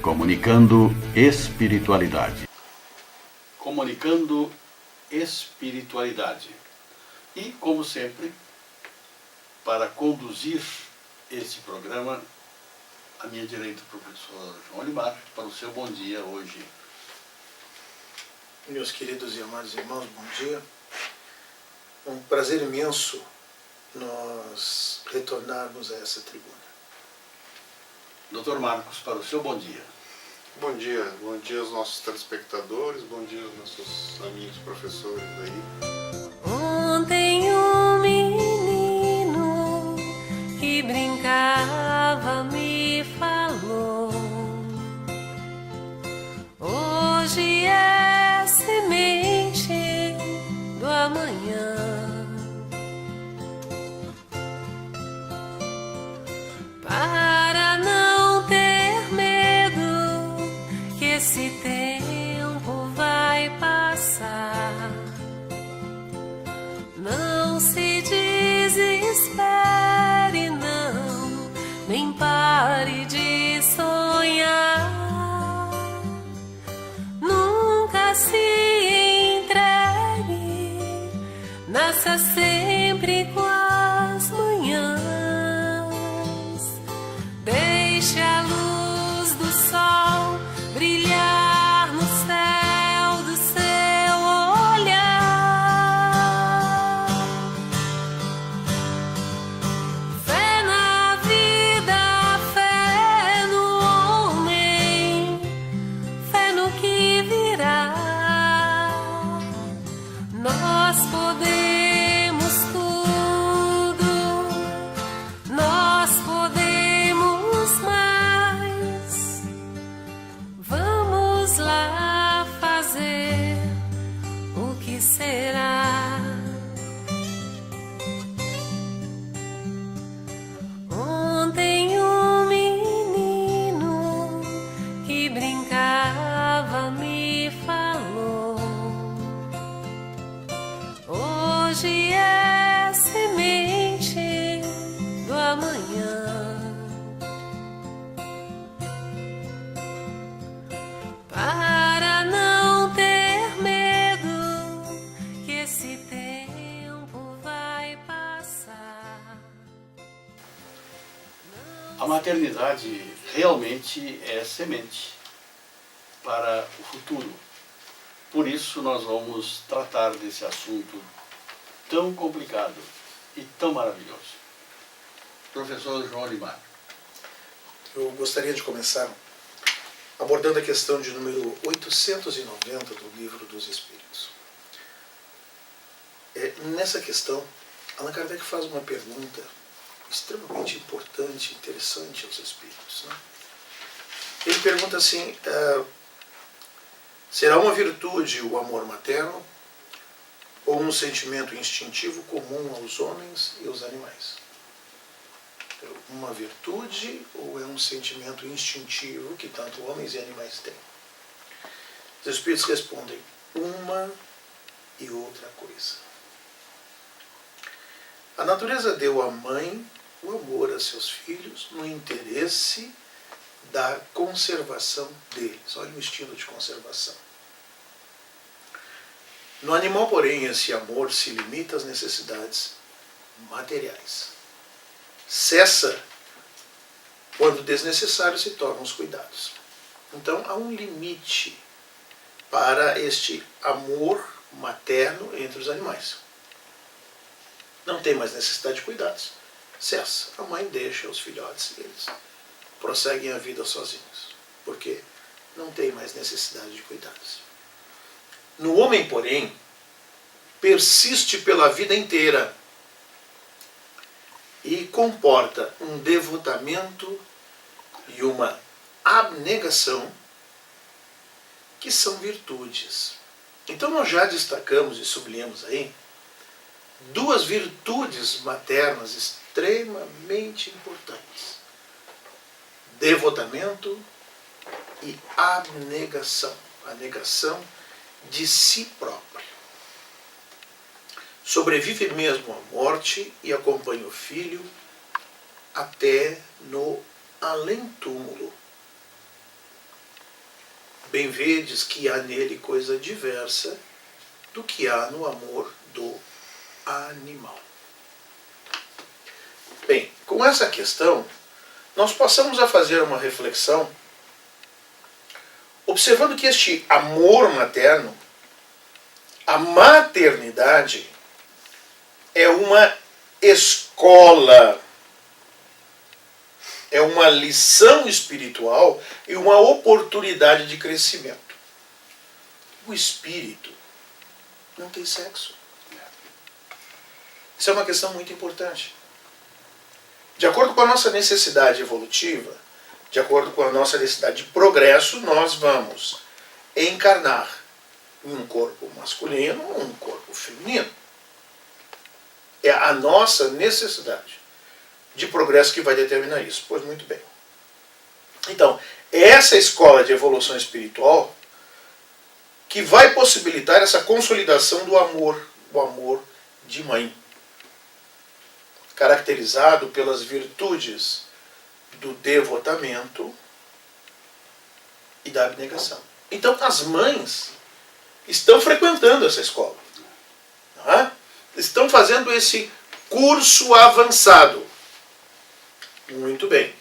Comunicando espiritualidade. Comunicando espiritualidade. E, como sempre, para conduzir este programa, à minha direita, o professor João Limar, para o seu bom dia hoje. Meus queridos e amados irmãos, bom dia. Um prazer imenso nós retornarmos a essa tribuna. Dr. Marcos, para o seu bom dia. Bom dia aos nossos telespectadores, bom dia aos nossos amigos professores aí. Ontem um menino que brincava me falou, hoje é semente do amanhã. Para não ter medo que esse tempo vai passar, não se desespere, não, nem pare de sonhar. Nunca se entregue, nasça sempre com as manhãs. Deixe a luz do sol brilhar no céu do seu olhar. Fé na vida, fé no homem, fé no que virá. Nós podemos tudo, nós podemos mais. Vamos lá fazer o que será. Ontem um menino que brincava me falou, hoje é semente do amanhã. Para não ter medo que esse tempo vai passar. A maternidade realmente é semente para o futuro. Por isso nós vamos tratar desse assunto tão complicado e tão maravilhoso. Professor João Limar. Eu gostaria de começar abordando a questão de número 890 do Livro dos Espíritos. Nessa questão, Allan Kardec faz uma pergunta extremamente importante e interessante aos espíritos, né? Ele pergunta assim, será uma virtude o amor materno ou um sentimento instintivo comum aos homens e aos animais? Uma virtude ou é um sentimento instintivo que tanto homens e animais têm? Os espíritos respondem, uma e outra coisa. A natureza deu à mãe o amor a seus filhos no interesse da conservação deles. Olha o instinto de conservação. No animal, porém, esse amor se limita às necessidades materiais. Cessa quando desnecessário se tornam os cuidados. Então há um limite para este amor materno entre os animais. Não tem mais necessidade de cuidados. Cessa. A mãe deixa os filhotes e eles prosseguem a vida sozinhos. Porque não tem mais necessidade de cuidados. No homem, porém, persiste pela vida inteira e comporta um devotamento e uma abnegação que são virtudes. Então nós já destacamos e sublinhamos aí duas virtudes maternas extremamente importantes: devotamento e abnegação, a negação de si próprio. Sobrevive mesmo à morte e acompanha o filho até no além-túmulo. bem vedes que há nele coisa diversa do que há no amor do animal. Bem, com essa questão, nós passamos a fazer uma reflexão, observando que este amor materno, a maternidade, é uma escola, é uma lição espiritual e uma oportunidade de crescimento. O espírito não tem sexo. Isso é uma questão muito importante. De acordo com a nossa necessidade evolutiva, de acordo com a nossa necessidade de progresso, nós vamos encarnar em um corpo masculino ou um corpo feminino. É a nossa necessidade de progresso que vai determinar isso. Pois muito bem. Então, essa escola de evolução espiritual que vai possibilitar essa consolidação do amor, o amor de mãe, caracterizado pelas virtudes do devotamento e da abnegação. Então, as mães estão frequentando essa escola. Não é? Estão fazendo esse curso avançado. Muito bem.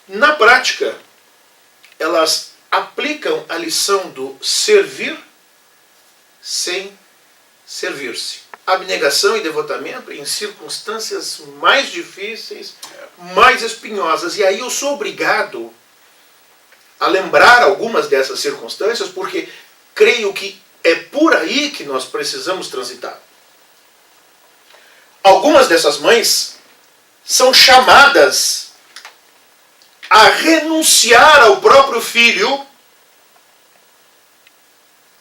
Na prática, elas aplicam a lição do servir sem servir-se. Abnegação e devotamento em circunstâncias mais difíceis, mais espinhosas. E aí eu sou obrigado a lembrar algumas dessas circunstâncias, porque creio que é por aí que nós precisamos transitar. Algumas dessas mães são chamadas a renunciar ao próprio filho,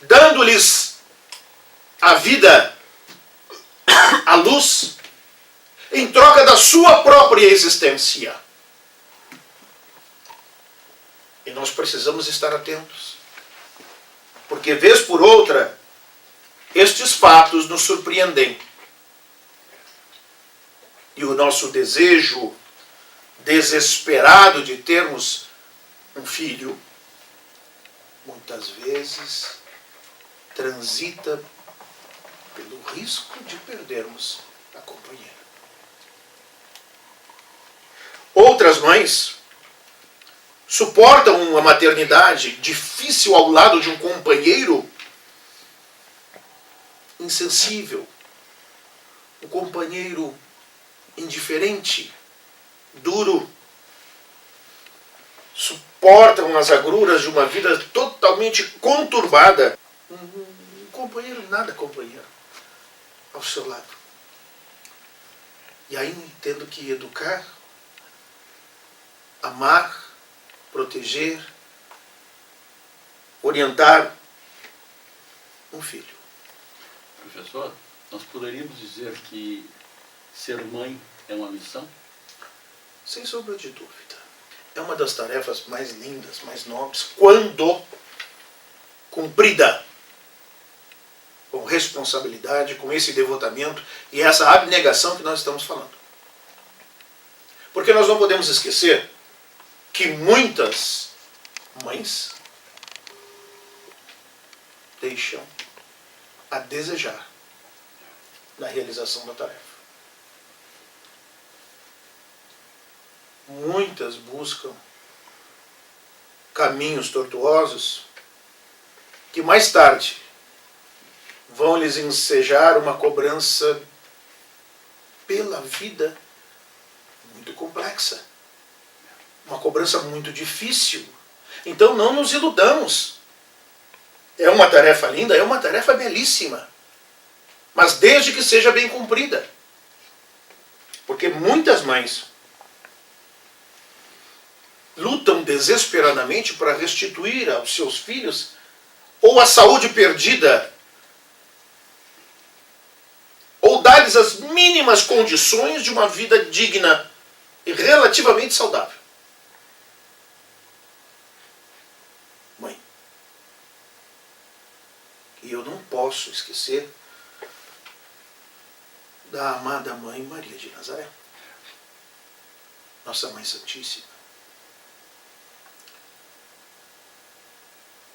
dando-lhes a vida, a luz, em troca da sua própria existência. E nós precisamos estar atentos, porque vez por outra, estes fatos nos surpreendem. E o nosso desejo desesperado de termos um filho, muitas vezes transita pelo risco de perdermos a companheira. Outras mães suportam uma maternidade difícil ao lado de um companheiro insensível, um companheiro indiferente, duro. Suportam as agruras de uma vida totalmente conturbada. Um companheiro, nada companheiro, ao seu lado. E aí tendo que educar, amar, proteger, orientar um filho. Professor, nós poderíamos dizer que ser mãe é uma missão? Sem sombra de dúvida. É uma das tarefas mais lindas, mais nobres, quando cumprida com responsabilidade, com esse devotamento e essa abnegação que nós estamos falando. Porque nós não podemos esquecer que muitas mães deixam a desejar na realização da tarefa. Muitas buscam caminhos tortuosos que mais tarde vão lhes ensejar uma cobrança pela vida muito complexa. Uma cobrança muito difícil. Então não nos iludamos. É uma tarefa linda, é uma tarefa belíssima. Mas desde que seja bem cumprida. Porque muitas mães lutam desesperadamente para restituir aos seus filhos ou a saúde perdida, ou dar-lhes as mínimas condições de uma vida digna e relativamente saudável. Mãe, e eu não posso esquecer da amada Mãe Maria de Nazaré, nossa Mãe Santíssima.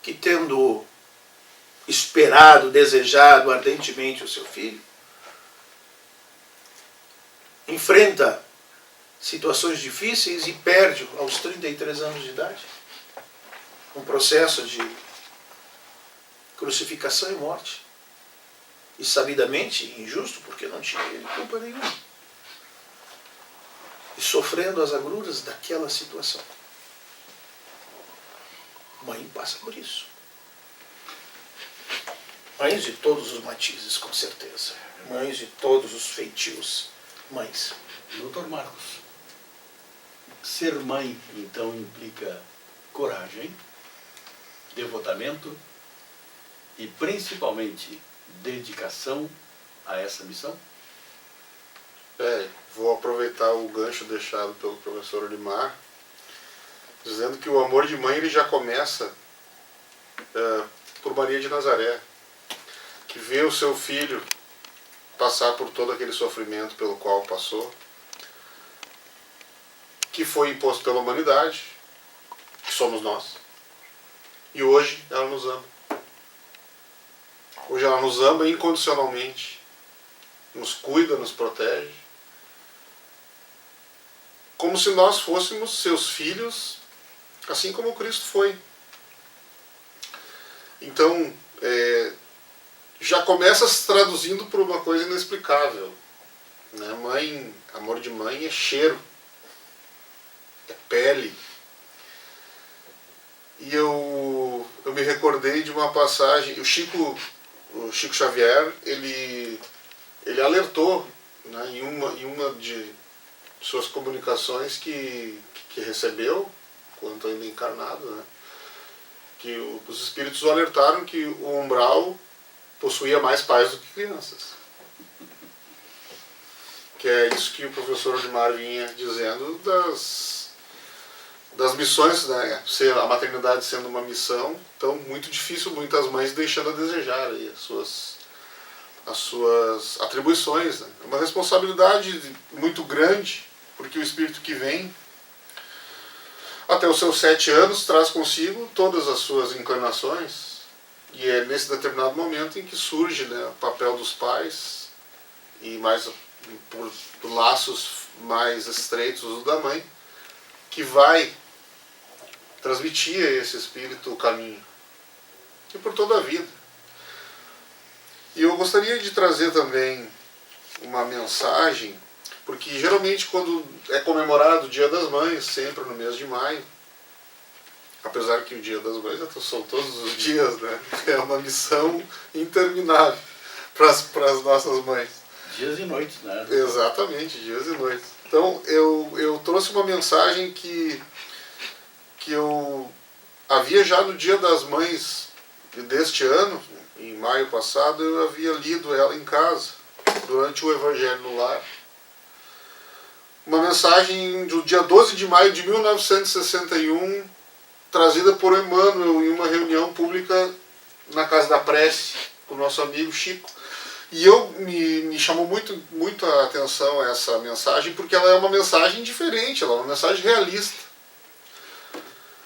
que, tendo esperado, desejado ardentemente o seu filho, enfrenta situações difíceis e perde aos 33 anos de idade. Um processo de crucificação e morte. E sabidamente injusto, porque não tinha ele culpa nenhuma. E sofrendo as agruras daquela situação. Mãe passa por isso. Mães de todos os matizes, com certeza. Mães de todos os feitios. Mães. Doutor Marcos, ser mãe, então, implica coragem, devotamento e, principalmente, dedicação a essa missão? Vou aproveitar o gancho deixado pelo professor Olimar, dizendo que o amor de mãe ele já começa por Maria de Nazaré, que vê o seu filho passar por todo aquele sofrimento pelo qual passou, que foi imposto pela humanidade, que somos nós, e hoje ela nos ama. Hoje ela nos ama incondicionalmente, nos cuida, nos protege, como se nós fôssemos seus filhos, assim como Cristo foi. Então, já começa se traduzindo por uma coisa inexplicável. Né? Mãe, amor de mãe é cheiro, é pele. E eu me recordei de uma passagem, o Chico Xavier, ele alertou, né, em uma de suas comunicações que recebeu, quanto ainda encarnado, né, que os espíritos o alertaram que o umbral possuía mais pais do que crianças. Que é isso que o professor Olimar vinha dizendo das missões, né? A maternidade sendo uma missão, então muito difícil, muitas mães deixando a desejar aí as suas atribuições. Né? É uma responsabilidade muito grande, porque o espírito que vem até os seus 7 anos traz consigo todas as suas inclinações, e é nesse determinado momento em que surge, né, o papel dos pais, e mais por laços mais estreitos o da mãe, que vai transmitir a esse espírito o caminho, e por toda a vida. E eu gostaria de trazer também uma mensagem, porque geralmente quando é comemorado o Dia das Mães, sempre no mês de maio, apesar que o Dia das Mães são todos os dias, né? É uma missão interminável para as nossas mães. Dias e noites, né? Exatamente, dias e noites. Então eu trouxe uma mensagem que eu havia já no Dia das Mães deste ano, em maio passado, eu havia lido ela em casa, durante o Evangelho no Lar. Uma mensagem do dia 12 de maio de 1961, trazida por Emmanuel em uma reunião pública na Casa da Prece, com o nosso amigo Chico. E me chamou muito a atenção essa mensagem, porque ela é uma mensagem diferente, ela é uma mensagem realista.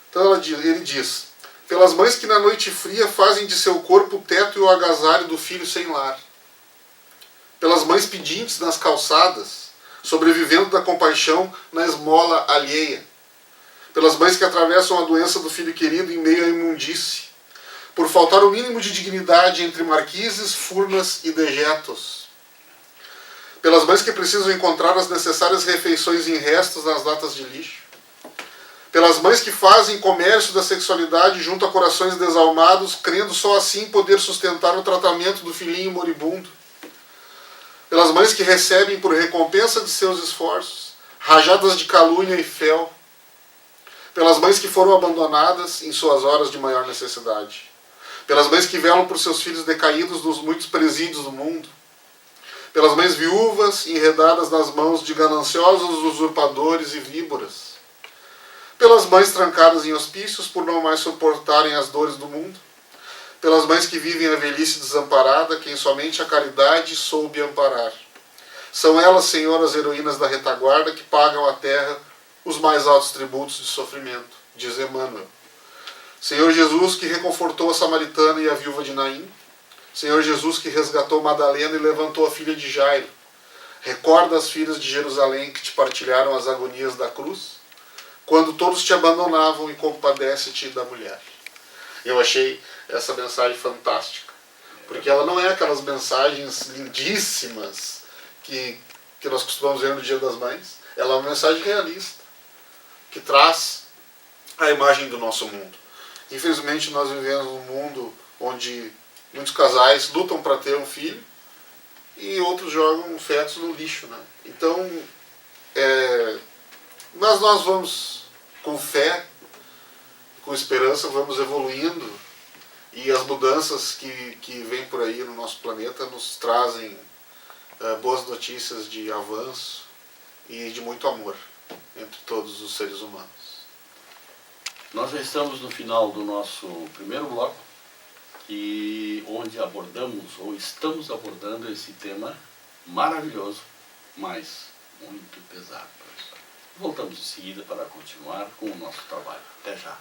Então ele diz: pelas mães que na noite fria fazem de seu corpo o teto e o agasalho do filho sem lar. Pelas mães pedintes nas calçadas, sobrevivendo da compaixão na esmola alheia. Pelas mães que atravessam a doença do filho querido em meio à imundície. Por faltar o mínimo de dignidade entre marquises, furnas e dejetos. Pelas mães que precisam encontrar as necessárias refeições em restos nas latas de lixo. Pelas mães que fazem comércio da sexualidade junto a corações desalmados, crendo só assim poder sustentar o tratamento do filhinho moribundo. Pelas mães que recebem por recompensa de seus esforços rajadas de calúnia e fel. Pelas mães que foram abandonadas em suas horas de maior necessidade. Pelas mães que velam por seus filhos decaídos nos muitos presídios do mundo. Pelas mães viúvas enredadas nas mãos de gananciosos usurpadores e víboras. Pelas mães trancadas em hospícios por não mais suportarem as dores do mundo. Pelas mães que vivem a velhice desamparada, quem somente a caridade soube amparar. São elas, senhoras heroínas da retaguarda, que pagam à terra os mais altos tributos de sofrimento, diz Emmanuel. Senhor Jesus que reconfortou a samaritana e a viúva de Naim. Senhor Jesus que resgatou Madalena e levantou a filha de Jairo. Recorda as filhas de Jerusalém que te partilharam as agonias da cruz, quando todos te abandonavam, e compadece-te da mulher. Eu achei essa mensagem fantástica, porque ela não é aquelas mensagens lindíssimas que nós costumamos ver no Dia das Mães. Ela é uma mensagem realista, que traz a imagem do nosso mundo. Infelizmente nós vivemos num mundo onde muitos casais lutam para ter um filho e outros jogam fetos no lixo, né? Então, mas nós vamos com fé, com esperança, vamos evoluindo, e as mudanças que vêm por aí no nosso planeta nos trazem boas notícias de avanço e de muito amor entre todos os seres humanos. Nós já estamos no final do nosso primeiro bloco, onde abordamos, ou estamos abordando, esse tema maravilhoso, mas muito pesado, professor. Voltamos em seguida para continuar com o nosso trabalho. Até já.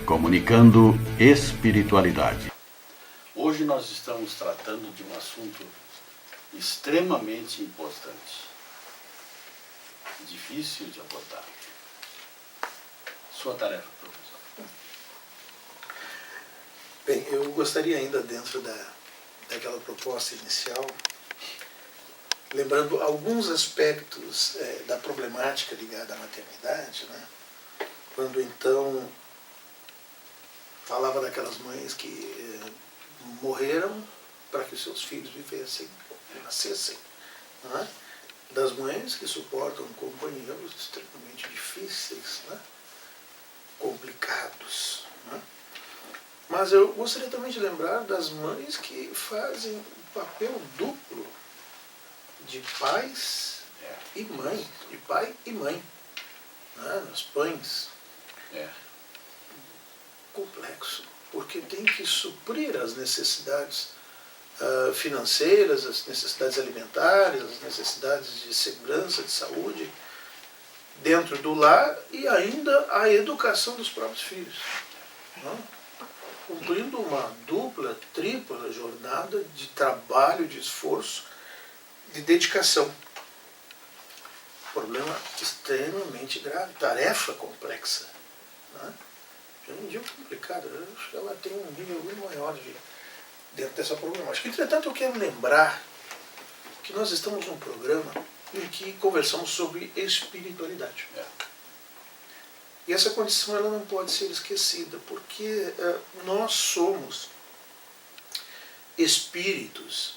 Comunicando espiritualidade. Hoje nós estamos tratando de um assunto extremamente importante, difícil de abordar. Sua tarefa, professor. Bem, eu gostaria ainda, dentro daquela proposta inicial, lembrando alguns aspectos da problemática ligada à maternidade, né? Quando então falava daquelas mães que morreram para que os seus filhos vivessem, nascessem, né? Das mães que suportam companheiros extremamente difíceis, né? Complicados, né? Mas eu gostaria também de lembrar das mães que fazem um papel duplo de pais e mãe, de pai e mãe, né? Nos pães. Complexo, porque tem que suprir as necessidades financeiras, as necessidades alimentares, as necessidades de segurança, de saúde, dentro do lar, e ainda a educação dos próprios filhos, né? Cumprindo uma dupla, tripla jornada de trabalho, de esforço, de dedicação. Problema extremamente grave, tarefa complexa, né? Eu não digo complicada, eu acho que ela tem um nível muito maior dentro dessa problemática. Entretanto, eu quero lembrar que nós estamos num programa em que conversamos sobre espiritualidade. E essa condição ela não pode ser esquecida, porque nós somos espíritos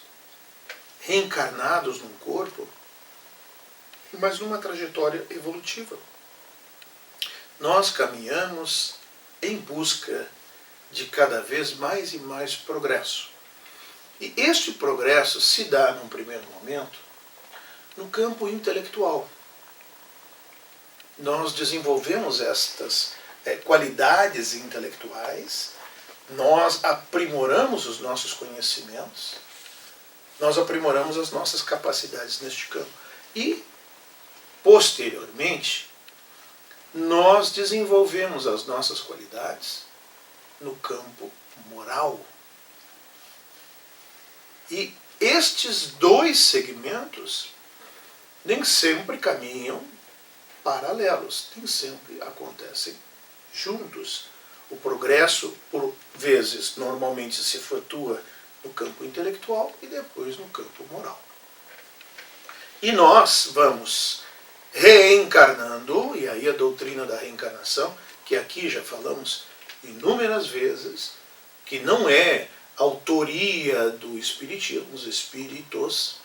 reencarnados num corpo, mas numa trajetória evolutiva. Nós caminhamos em busca de cada vez mais e mais progresso. E este progresso se dá, num primeiro momento, no campo intelectual. Nós desenvolvemos estas qualidades intelectuais, nós aprimoramos os nossos conhecimentos, nós aprimoramos as nossas capacidades neste campo. E, posteriormente, nós desenvolvemos as nossas qualidades no campo moral. E estes dois segmentos nem sempre caminham paralelos, nem sempre acontecem juntos. O progresso, por vezes, normalmente se efetua no campo intelectual e depois no campo moral. E nós vamos reencarnando, e aí a doutrina da reencarnação, que aqui já falamos inúmeras vezes, que não é autoria do Espiritismo, os espíritos,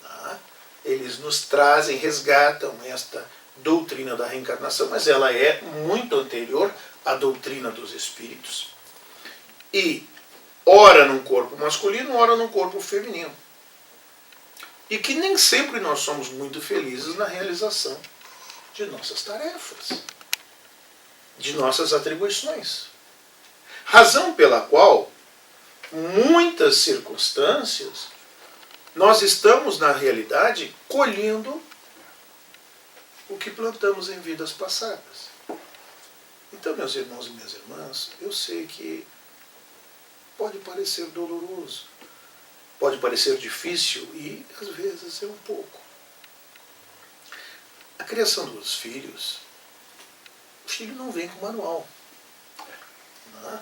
tá? Eles nos trazem, resgatam esta doutrina da reencarnação, mas ela é muito anterior à doutrina dos espíritos. E ora num corpo masculino, ora num corpo feminino. E que nem sempre nós somos muito felizes na realização de nossas tarefas, de nossas atribuições. Razão pela qual, muitas circunstâncias, nós estamos, na realidade, colhendo o que plantamos em vidas passadas. Então, meus irmãos e minhas irmãs, eu sei que pode parecer doloroso, pode parecer difícil e, às vezes, é um pouco. A criação dos filhos, o filho não vem com manual. Não é?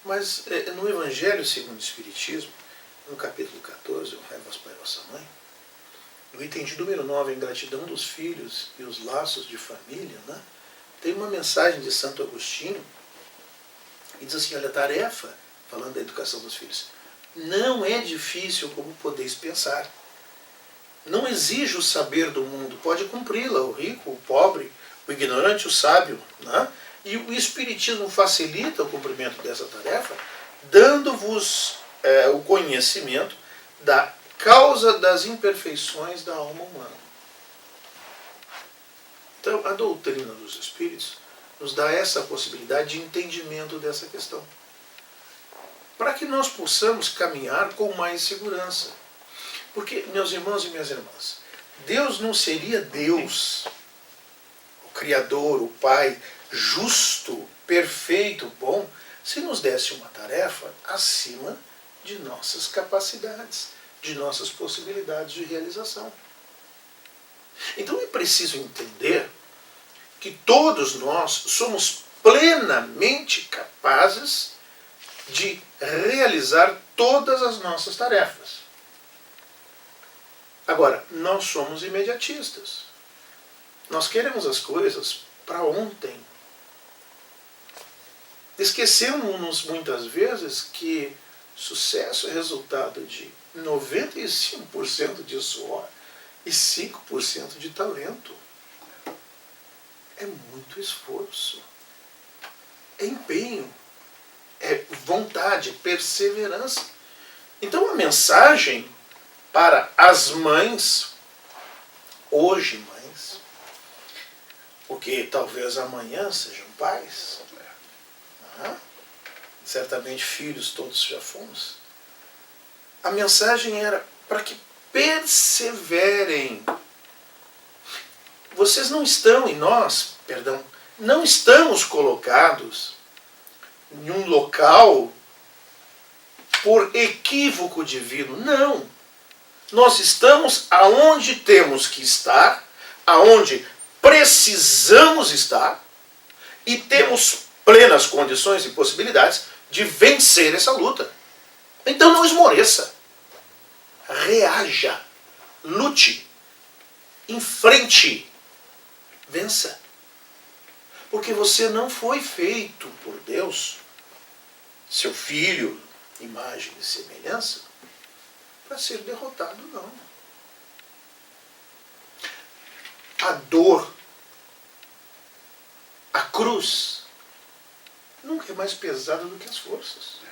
Mas no Evangelho segundo o Espiritismo, no capítulo 14, honrai vosso pai e vossa mãe, no item de número 9, a ingratidão dos filhos e os laços de família, né? Tem uma mensagem de Santo Agostinho, que diz assim, olha, a tarefa, falando da educação dos filhos, não é difícil como podeis pensar. Não exige o saber do mundo, pode cumpri-la, o rico, o pobre, o ignorante, o sábio. Né? E o Espiritismo facilita o cumprimento dessa tarefa, dando-vos o conhecimento da causa das imperfeições da alma humana. Então, a doutrina dos Espíritos nos dá essa possibilidade de entendimento dessa questão, para que nós possamos caminhar com mais segurança. Porque, meus irmãos e minhas irmãs, Deus não seria Deus, o Criador, o Pai, justo, perfeito, bom, se nos desse uma tarefa acima de nossas capacidades, de nossas possibilidades de realização. Então é preciso entender que todos nós somos plenamente capazes de realizar todas as nossas tarefas. Agora, nós somos imediatistas. Nós queremos as coisas para ontem. Esquecemos muitas vezes que sucesso é resultado de 95% de suor e 5% de talento. É muito esforço, é empenho, é vontade, é perseverança. Então a mensagem para as mães, hoje mães, porque talvez amanhã sejam pais, certamente filhos todos já fomos, a mensagem era para que perseverem. Vocês não estão, e nós, não estamos colocados em um local por equívoco divino. Não. Nós estamos aonde temos que estar, aonde precisamos estar, e temos plenas condições e possibilidades de vencer essa luta. Então não esmoreça. Reaja. Lute. Enfrente. Vença. Porque você não foi feito por Deus, seu filho, imagem e semelhança, para ser derrotado, não. A dor, a cruz, nunca é mais pesada do que as forças.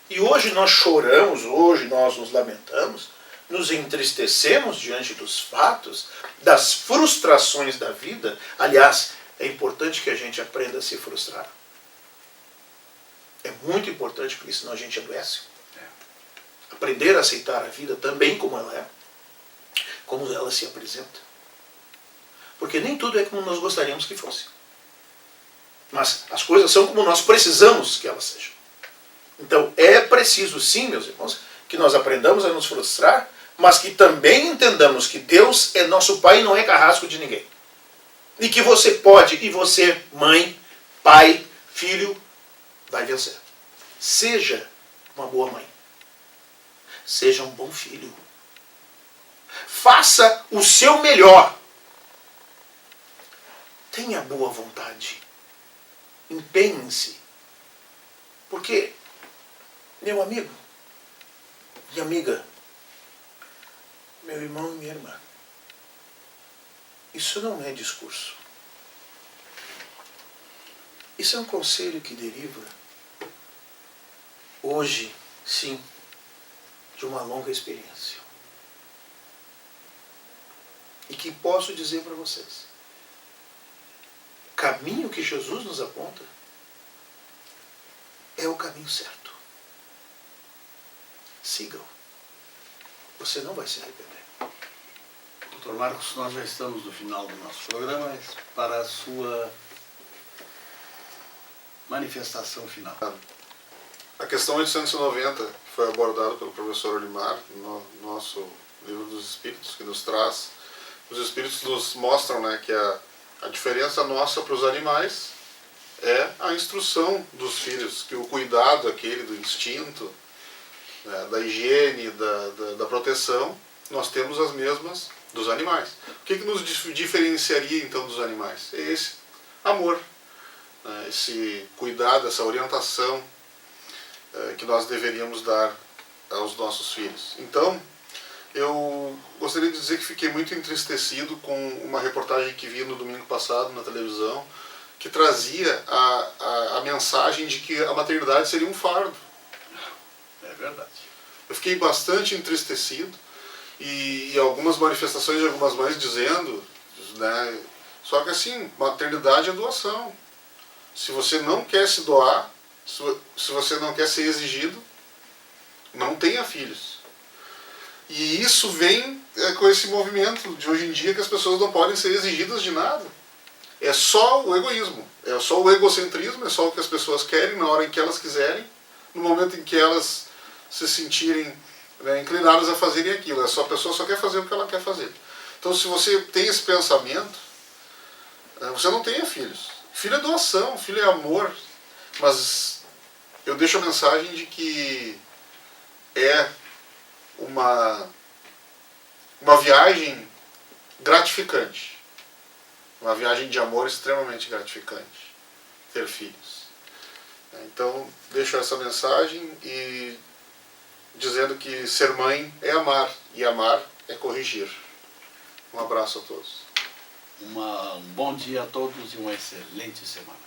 E hoje nós choramos, hoje nós nos lamentamos, nos entristecemos diante dos fatos, das frustrações da vida. Aliás, é importante que a gente aprenda a se frustrar. É muito importante, porque senão a gente adoece. Aprender a aceitar a vida também como ela é, como ela se apresenta. Porque nem tudo é como nós gostaríamos que fosse. Mas as coisas são como nós precisamos que elas sejam. Então é preciso sim, meus irmãos, que nós aprendamos a nos frustrar, mas que também entendamos que Deus é nosso Pai e não é carrasco de ninguém. E que você pode, e você, mãe, pai, filho, vai vencer. Seja uma boa mãe. Seja um bom filho. Faça o seu melhor. Tenha boa vontade. Empenhe-se. Porque, meu amigo, minha amiga, meu irmão e minha irmã, isso não é discurso. Isso é um conselho que deriva, hoje, sim, de uma longa experiência. E que posso dizer para vocês, o caminho que Jesus nos aponta é o caminho certo. Sigam. Você não vai se arrepender. Doutor Marcos, nós já estamos no final do nosso programa, mas para a sua manifestação final. A questão 890 foi abordada pelo professor Olimar no nosso livro dos Espíritos, que nos traz. Os Espíritos nos mostram, né, que a diferença nossa para os animais é a instrução dos filhos, que o cuidado aquele do instinto, né, da higiene, da proteção, nós temos as mesmas dos animais. O que nos diferenciaria então dos animais? É esse amor, né, esse cuidado, essa orientação que nós deveríamos dar aos nossos filhos. Então, eu gostaria de dizer que fiquei muito entristecido com uma reportagem que vi no domingo passado na televisão, que trazia a mensagem de que a maternidade seria um fardo. É verdade. Eu fiquei bastante entristecido e algumas manifestações de algumas mães dizendo, né, só que assim, maternidade é doação. Se você não quer se doar, se você não quer ser exigido, não tenha filhos. E isso vem com esse movimento de hoje em dia que as pessoas não podem ser exigidas de nada. É só o egoísmo, é só o egocentrismo, é só o que as pessoas querem na hora em que elas quiserem, no momento em que elas se sentirem, né, inclinadas a fazerem aquilo. A pessoa só quer fazer o que ela quer fazer. Então, se você tem esse pensamento, você não tenha filhos. Filho é doação, filho é amor, mas eu deixo a mensagem de que é uma viagem gratificante, uma viagem de amor extremamente gratificante, ter filhos. Então, deixo essa mensagem e dizendo que ser mãe é amar, e amar é corrigir. Um abraço a todos. Um bom dia a todos e uma excelente semana.